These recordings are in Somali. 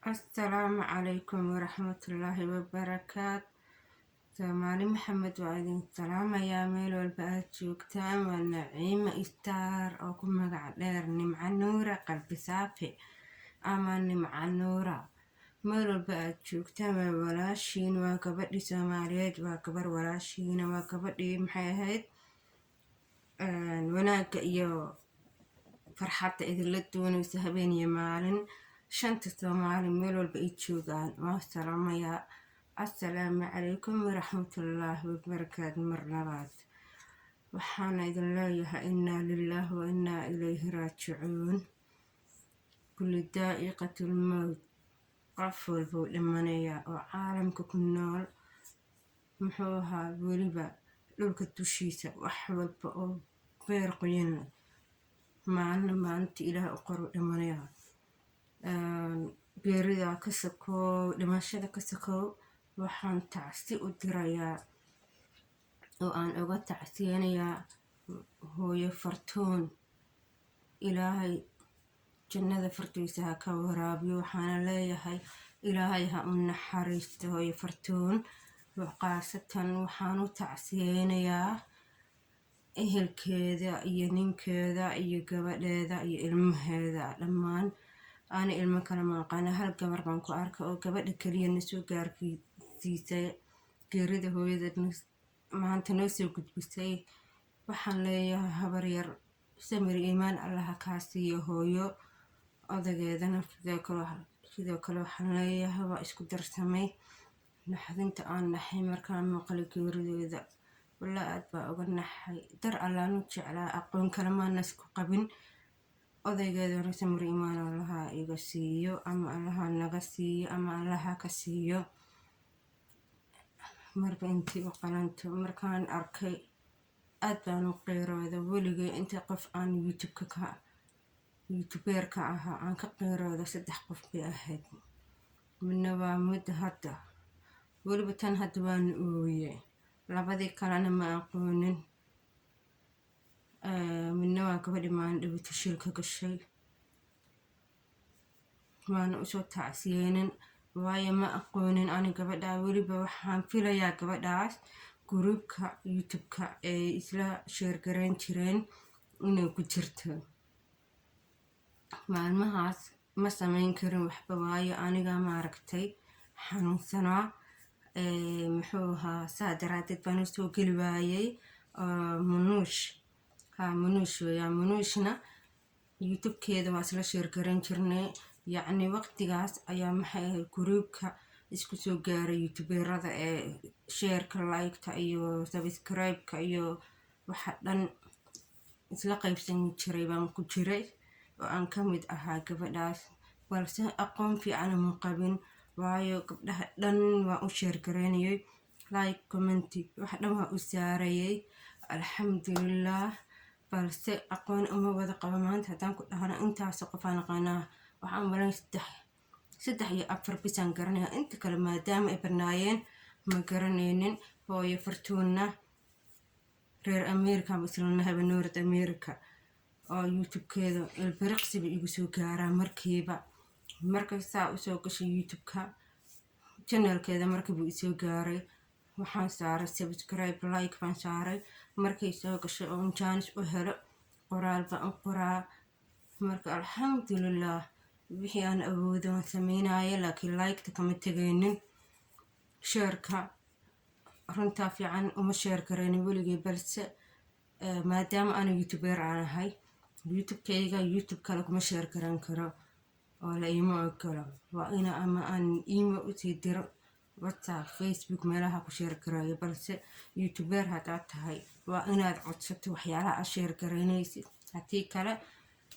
السلام عليكم ورحمة الله وبركاته. سومالي محمد وعدين السلام يا ميل والبقات جوجتان والنعيمة إستار أو كم مقع دير نمع نورة قلب صافي أما نمع نورة ميل والبقات جوجتان والولاشين وكبدي سوماليات وكبر ولاشين وكبدي محيهد وناك إيو farxadda idinla doonaysa habeen iyo maalin shanta Soomaali meel walba ay joogaan waan salaamayaa. Assalaamu calaykum waraxmatullaahi wabarakaatu. mar labaad waxaana idin leeyahay innaa lilaahi wa innaa ilayhi raajicuun. kulli daa'iqatul mawt, qof walba wuu dhimanayaa oo caalamka ku nool. muxuu ahaa weliba dhulka dushiisa wax walba oo beer qoyan maalinta ilaah u qoru dhimanayaa. geerida ka sokow, dhimashada ka sokow, waxaan tacsi u dirayaa oo aan uga tacsiyanayaa hooyo Fartuun. ilaahay jannada fartiisa ha ka waraabiyo. waxaana leeyahay ilaahay ha u naxariisto hooyo Fartuun. qaasatan waxaan u tacsiyanayaa ehelkeeda iyo ninkeeda iyo gabadheeda iyo ilmaheeda dhammaan. aana ilmo kale ma aqaana, hal gabar baan ku arka oo gabadha keliya na soo gaarsiisay geerida hooyada maanta noo soo gudbisay. waxaan leeyahay habar yar samir iimaan allaha kaa siiyo hooyo. odageedana sidoo kale waxaan leeyahay waa isku darsamay naxdinta aan naxay markaan maqlay geeridooda. walaa aad baa uga naxay, dar allaanu jeclaa, aqoon kale maana isku qabin. odaygeedana samir iimaan allaha iga siiyo ama allaha naga siiyo ama allaha ka siiyo. marba intii u qalanto markaan arkay aad baan u qeyrooda. weligay inta qof aan youtubeerka ahaa aan ka qeyrooda 3 qof bay ahayd. midna waa mid hadda, weliba tan hadda waan ooye. labadii kalena ma aqoonin. midna waa gabadhi maalin dhawata shilka gashay. waana usoo tacsiyeenin waayo ma aqoonin ani gabadhaa. weliba waxaan filayaa gabadhaas gruubka youtube-ka ay isla sheergareyn jireen inay ku jirto. maalmahaas ma samayn karin waxba waayo aniga maaragtay xanuunsanaa. muxuu ahaa saa daraadeed baan usoo geli waayay. munuush weeyaan. munuushna youtube-keeda waa isla sheergareyn jirnay. yacni waqtigaas ayaa maxay ahayd gruubka isku soo gaaray youtuberada ee sheerka, like-ka iyo subscribe-ka iyo waxa dhan isla qaybsan jiray baan ku jiray oo aan ka mid ahaa gabadhaas. balse aqoon fiican ma qabin waayo gabdhaha dhan waa u sheergareynayay, like, comment wax dhan waa u saarayay. alxamdulillaah. balse aqoon uma wada qabo. maanta haddaan ku dhahana intaas qof aan aqaanaa waxaan malan 3 iyo 4 bisaan garanayaa. inta kale maadaama ay barnaayeen ma garanaynin. hooyo Fartuunna reer America mislana haba North America oo youtube-keeda ilbiriqsiba igu soo gaaraa markiiba. markay saa usoo gashay youtube-ka channelkeeda markiiba isoo gaaray. waxaan saaray subscribe, like baan saaray. markay soo gashay oo jaanis u helo qoraal baan u qoraa. marka alxamdulillaah wixii aan awoodo waan sameynaya, laakiin like-ta kama tegaynin. sheerka runtaa fiican uma sheergareynin weligay. balse maadaama ana youtuber aan ahay, youtube-kayga youtube kale kuma sheergareyn karo oo la iima ogolo. waa ina ama aan email usii diro, whatsapp, facebook, meelaha ku sheergareeyo. balse youtuber haddaad tahay waa inaad codsato waxyaalaha aad sheergareynaysid, haddii kale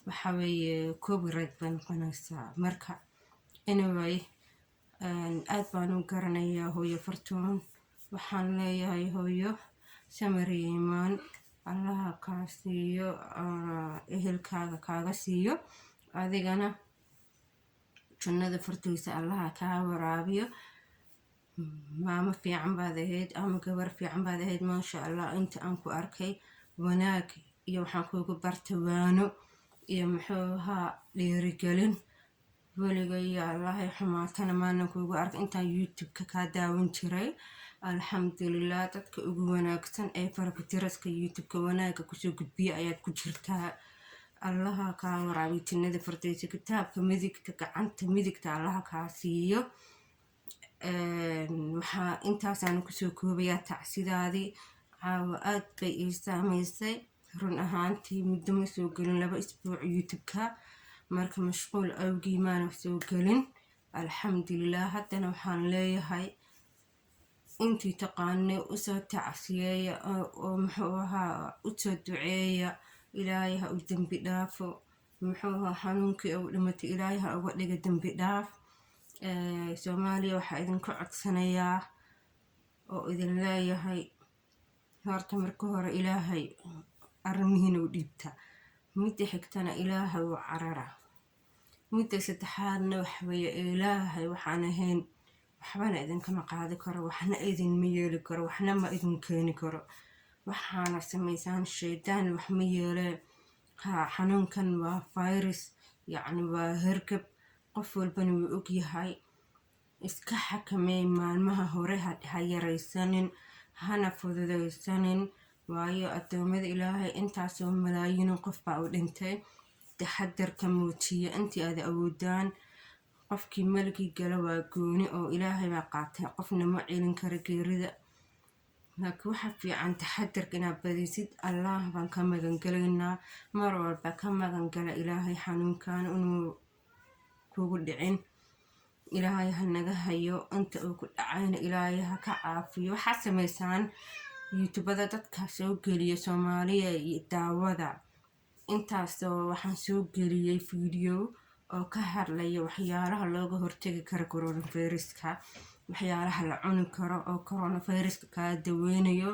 waxa weeye copyright baa noqonaysaa. marka anyway aad baan u garanayaa hooyo Fartuun. waxaan leeyahay hooyo samir iimaan allaha kaa siiyo, ehelkaaga kaaga siiyo, adigana jannada fartiisa allaha kaa waraabiyo. maamo fiican baad ahayd ama gabar fiican baad ahayd maasha allah. inta aan ku arkay wanaag iyo waxaan kuugu barta waano iyo muxuu ahaa dhiirigelin. weligay allahay xumaatana maanan kuugu ark intaan youtube-ka kaa daawan jiray. alxamdulilah, dadka ugu wanaagsan ee farabutiraska youtube-ka wanaaga kusoo gudbiya ayaad ku jirtaa. allaha kaa waraabiy jannada fardeysa, kitaabka midigta gacanta midigta allaha kaa siiyo. waxaa intaasaan kusoo koobayaa tacsidaadii. caawa aad bay ii saameysay run ahaantii. muddo ma soo gelin 2 isbuuc youtube-ka, marka mashquul awgii maana soo gelin. alxamdulilah, haddana waxaan leeyahay intii taqaanay usoo tacsiyeeya oo muxuu ahaa usoo duceeya. ilaahay ha u dembi dhaafo. muxuu ahaa xanuunkii u dhimatay ilaahay ha uga dhiga dembi dhaaf. soomaaliya waxaa idinka codsanayaa oo idin leeyahay, horta marka hore ilaahay arrimihiina u dhiibta. midda xigtana ilaahay u carara. midda saddexaadna waxweeye ilaahay waxaan ahayn waxbana idinkama qaadi karo, waxna idinma yeeli karo, waxna ma idin keeni karo. waxaana samaysaan shaydaan wax ma yeelee. xanuunkan waa virus, yacni waa hergab, qof walbana wuu ogyahay. iska xakameey maalmaha hore, ha yaraysanin, hana fududaysanin, waayo adoomada ilaahay intaasoo malaayiin qof baa u dhintay. taxadarka muujiya intii aad awoodaan. qofkii malgii gala waa gooni oo ilaahay baa qaatay, qofna ma celin kara geerida. laakiin waxa fiican taxadarka inaad badisid. allah baan ka magangalaynaa, mar walba ka magangala ilaahay xanuunkan inuu kugu dhicin. ilaahay ha naga hayo, inta uu ku dhacayna ilaahay ha ka caafiyo. waxaa samaysaan youtubada dadka soo geliya soomaaliya iyo daawada. intaasoo waxaan soo geliyey video oo ka hadlaya waxyaalaha looga hortagi karo coronaviruska, waxyaalaha la cuni karo oo coronaviruska kaa daweynayo.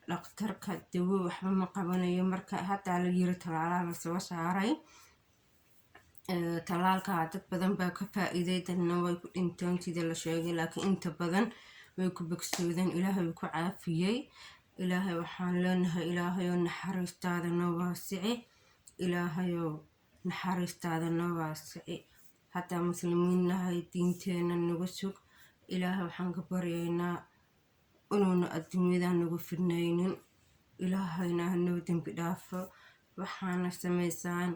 dhaqtarka dawo waxba ma qabanayo. marka haddaa la yiri talaalaha lasoo saaray. talaalka dad badan baa ka faa'iiday, dadna way ku dhinteen sida la sheegay, laakiin inta badan way ku bogsoodeen. ilaahay wuu ku caafiyey. ilaahay waxaan leenahay, ilaahayoo naxariistaada noo waasici. ilaahayoo naxariistaada noo waasici. haddaa muslimiin nahay diinteena nagu sug. ilaahay waxaan ka baryaynaa inuuna adduunyada nagu fidnaynin. ilaahayna hanoo dembi dhaafo. waxaana samaysaan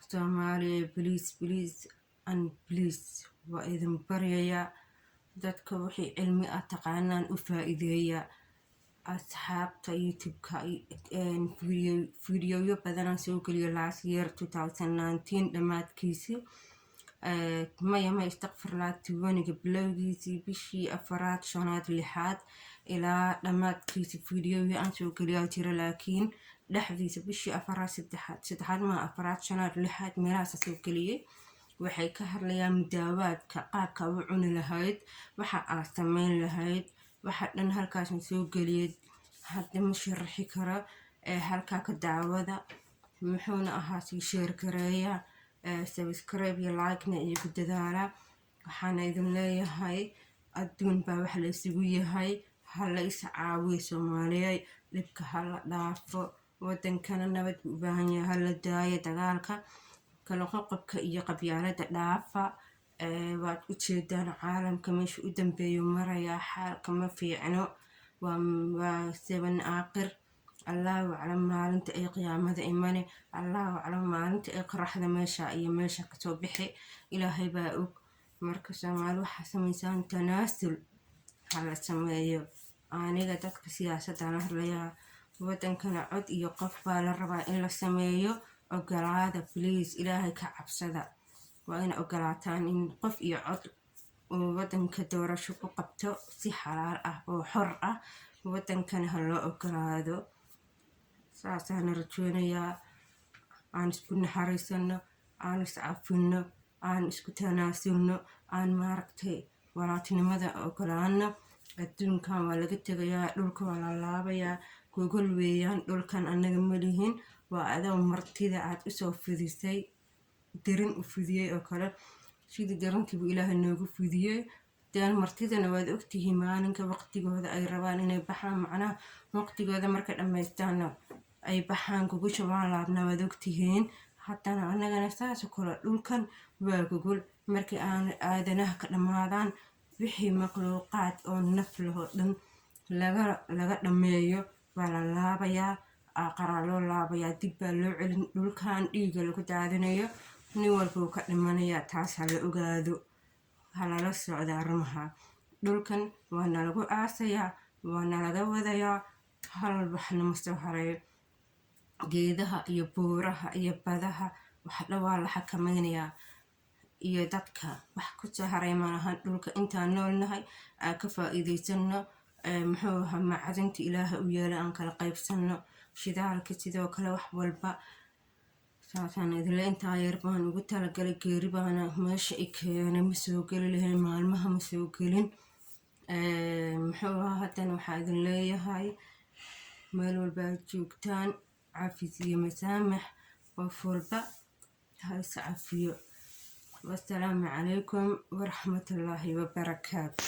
soomaaliya please and please waa idin baryayaa. dadka wixii cilmi ah taqaanaan u faa'iideeya. asxaabta youtube-ka videoyo badanaan soo geliyo last year 2019 dhammaadkiisii. maya istakfirlaa 20 bilowgiisii bishii 4aad 5aad 6aad ilaa dhammaadkiisi videoyo aan soo geliyaa jira. laakiin dhexdiisa bishii 4aad 3aad ma 4aad 5aad 6aad meelahaas soo geliyay. waxay ka hadlayaan mudaawaadka, qaabka u cuni lahayd, waxa aad samayn lahayd, waxa dhan halkaasna soo geliyay. hadda ma sharaxi karo. halkaa ka daawada. muxuuna ahaa sii sheer gareeya, subscribe iyo like-na iyo ku dadaala. waxaana idin leeyahay adduun baa wax la isugu yahay. hala is caawiyo soomaaliyay, dhibka hala dhaafo. wadankana nabad u baahan yahay. hala daayo dagaalka, kala qoqobka iyo qabyaalada dhaafa. waad u jeedaan caalamka meesha u dambeeyo marayaa. xaalka ma fiicno. waa 7 aakhir. allahu aclam maalinta ay qiyaamada imane. allahu aclam maalinta ay qoraxda meesha iyo meesha kasoo bixi. ilaahay baa og. marka soomaali waxaa samaysaan tanaasul hala sameeyo. aniga dadka siyaasadda la hadlayaa. wadankana cod iyo qof baa la rabaa in la sameeyo. ogolaada please, ilaahay ka cabsada. waa ina ogolaataan in qof iyo cod oo wadanka doorasho ku qabto si xalaal ah oo xor ah. wadankana ha loo ogolaado. saasaan rajoonayaa. aan isku naxariisano, aan is cafino, aan isku tanaasulno, aan maaragtay walaaltinimada ogolaano. adduunkan waa laga tegayaa, dhulka waa la laabayaa. gogol weeyaan dhulkan, annaga malihin. waa adoo martida aad usoo fidisay, darin u fidiyey oo kale. sidii darantiibu ilaahay noogu fidiyey. deen martidana waad ogtihiin maalinka waqtigooda ay rabaan inay baxaan. macnaha waqtigooda markay dhammaystaana ay baxaan. gogosha waan laabnaa, waad ogtihiin. haddana annagana saas oo kale dhulkan waa gogol markii aan aadanaha ka dhammaadaan wixii makhluuqaad oo naf leh oo dhan laga dhammeeyo waa la laabayaa aqaraa loo laabayaa dib baa loo celin dhulkan dhiiga lagu daadinayo nin walba uu ka dhimanayaa taas ha la ogaado halala socda arrimaha dhulkan waa nalagu aasayaa waa nalaga wadayaa hal waxna ma soo hareeyo geedaha iyo buuraha iyo badaha wax dhawaa la xakamaynayaa iyo dadka wax ku soo haray malahan dhulka intaan noolnahay aan ka faa'iidaysano muxuu ahaa macdanta ilaaha u yeelay aan kala qaybsano shidaalka sidoo kale wax walba saasaan idinle intaa yar baan ugu talagalay geeri baana meesha i keenay ma soo geli lahayn maalmaha ma soo gelin muxuu ahaa haddana waxaa idin leeyahay meel walba aad joogtaan cafis iyo masaamax qof walba ha is cafiyo wassalaamu calaykum waraxmatullaahi wabarakaatu